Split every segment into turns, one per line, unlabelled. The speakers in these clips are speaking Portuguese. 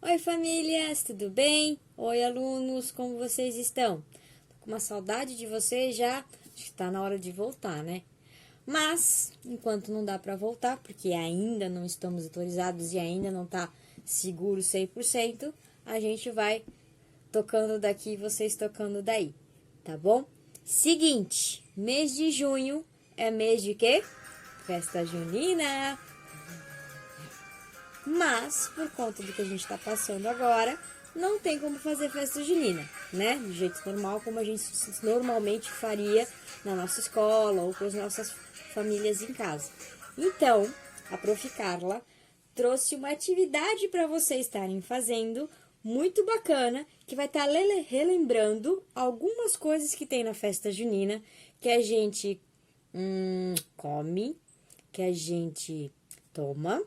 Oi, famílias, tudo bem? Oi, alunos, como vocês estão? Tô com uma saudade de vocês já, acho que tá na hora de voltar, né? Mas, enquanto não dá para voltar, porque ainda não estamos autorizados e ainda não tá seguro 100%, a gente vai tocando daqui e vocês tocando daí, tá bom? Seguinte, mês de junho é mês de quê? Festa junina! Mas, por conta do que a gente está passando agora, não tem como fazer festa junina, né? Do jeito normal, como a gente normalmente faria na nossa escola ou com as nossas famílias em casa. Então, a Prof. Carla trouxe uma atividade para vocês estarem fazendo, muito bacana, que vai estar relembrando algumas coisas que tem na festa junina, que a gente come, que a gente toma,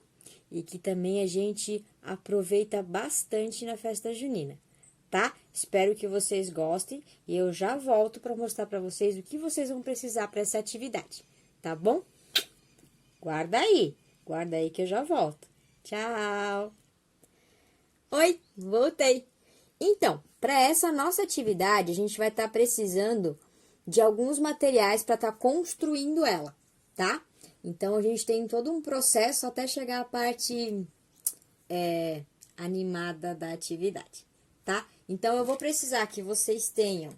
e que também a gente aproveita bastante na festa junina, tá? Espero que vocês gostem e eu já volto para mostrar para vocês o que vocês vão precisar para essa atividade, tá bom? Guarda aí que eu já volto. Tchau! Oi, voltei! Então, para essa nossa atividade, a gente vai estar precisando de alguns materiais para estar construindo ela, tá? Então, a gente tem todo um processo até chegar à parte animada da atividade, tá? Então, eu vou precisar que vocês tenham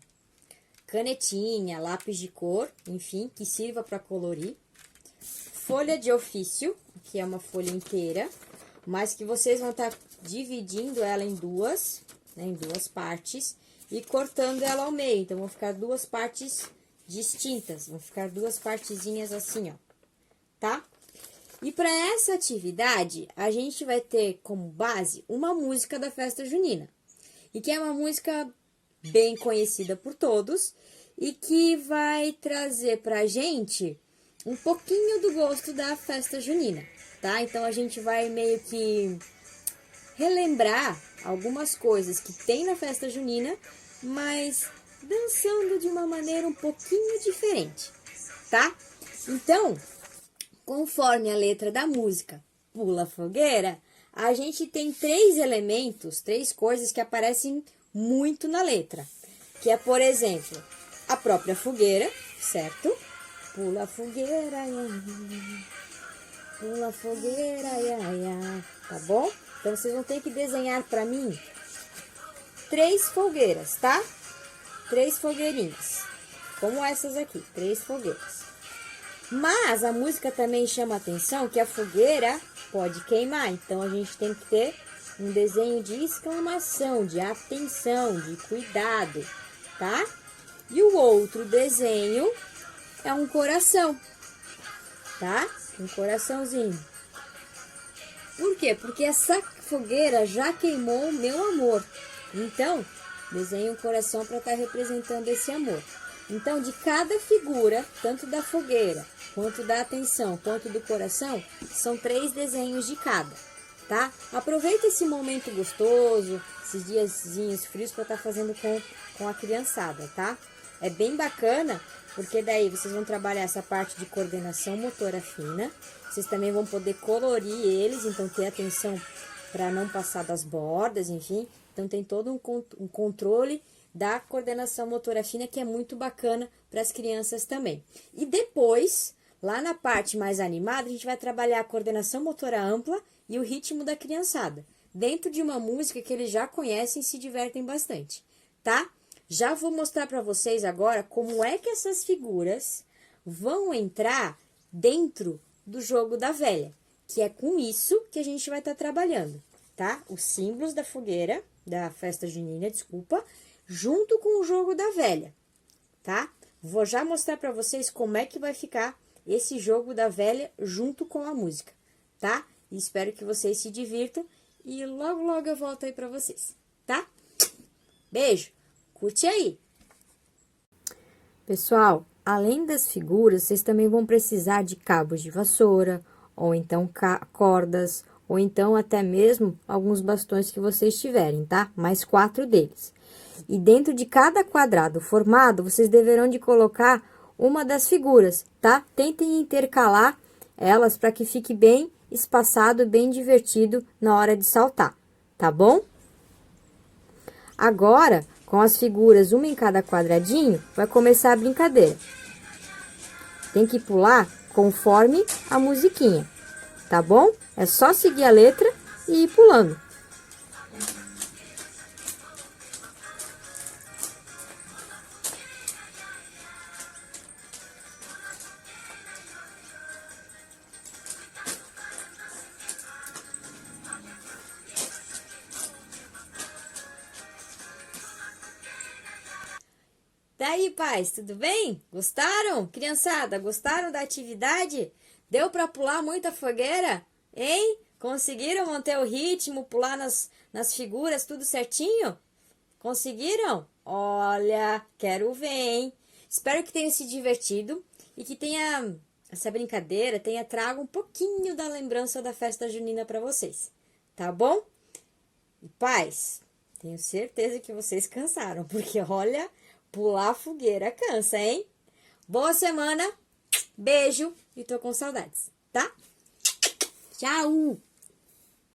canetinha, lápis de cor, enfim, que sirva para colorir, folha de ofício, que é uma folha inteira, mas que vocês vão estar dividindo ela em duas, né, em duas partes, e cortando ela ao meio. Então, vão ficar duas partes distintas, vão ficar duas partezinhas assim, ó, tá? E para essa atividade, a gente vai ter como base uma música da festa junina. E que é uma música bem conhecida por todos e que vai trazer pra gente um pouquinho do gosto da festa junina, tá? Então, a gente vai meio que relembrar algumas coisas que tem na festa junina, mas dançando de uma maneira um pouquinho diferente, tá? Então, conforme a letra da música Pula Fogueira, a gente tem três elementos, três coisas que aparecem muito na letra. Que é, por exemplo, a própria fogueira, certo? Pula fogueira, pula fogueira, tá bom? Então, vocês vão ter que desenhar para mim três fogueiras, tá? Três fogueirinhas, como essas aqui, três fogueiras. Mas a música também chama a atenção que a fogueira pode queimar. Então, a gente tem que ter um desenho de exclamação, de atenção, de cuidado, tá? E o outro desenho é um coração, tá? Um coraçãozinho. Por quê? Porque essa fogueira já queimou o meu amor. Então, desenho um coração para estar representando esse amor. Então, de cada figura, tanto da fogueira, quanto da atenção, quanto do coração, são três desenhos de cada, tá? Aproveita esse momento gostoso, esses diazinhos frios para estar fazendo com a criançada, tá? É bem bacana, porque daí vocês vão trabalhar essa parte de coordenação motora fina, vocês também vão poder colorir eles, então ter atenção para não passar das bordas, enfim. Então, tem todo um controle da coordenação motora fina, que é muito bacana para as crianças também. E depois, lá na parte mais animada, a gente vai trabalhar a coordenação motora ampla e o ritmo da criançada, dentro de uma música que eles já conhecem e se divertem bastante, tá? Já vou mostrar para vocês agora como é que essas figuras vão entrar dentro do jogo da velha, que é com isso que a gente vai estar trabalhando, tá? Os símbolos da fogueira, da festa junina, desculpa, junto com o jogo da velha, tá? Vou já mostrar para vocês como é que vai ficar esse jogo da velha junto com a música, tá? E espero que vocês se divirtam e logo, logo eu volto aí para vocês, tá? Beijo! Curte aí! Pessoal, além das figuras, vocês também vão precisar de cabos de vassoura, ou então cordas, ou então até mesmo alguns bastões que vocês tiverem, tá? Mais 4 deles. E dentro de cada quadrado formado, vocês deverão de colocar uma das figuras, tá? Tentem intercalar elas para que fique bem espaçado, bem divertido na hora de saltar, tá bom? Agora, com as figuras, uma em cada quadradinho, vai começar a brincadeira. Tem que pular conforme a musiquinha, tá bom? É só seguir a letra e ir pulando. Daí, pais, tudo bem? Gostaram? Criançada, gostaram da atividade? Deu para pular muita fogueira? Hein? Conseguiram manter o ritmo, pular nas figuras, tudo certinho? Conseguiram? Olha, quero ver, hein? Espero que tenham se divertido e que tenha essa brincadeira, tenha trago um pouquinho da lembrança da festa junina para vocês, tá bom? E pais, tenho certeza que vocês cansaram, porque olha, pular fogueira cansa, hein? Boa semana, beijo e tô com saudades, tá? Tchau!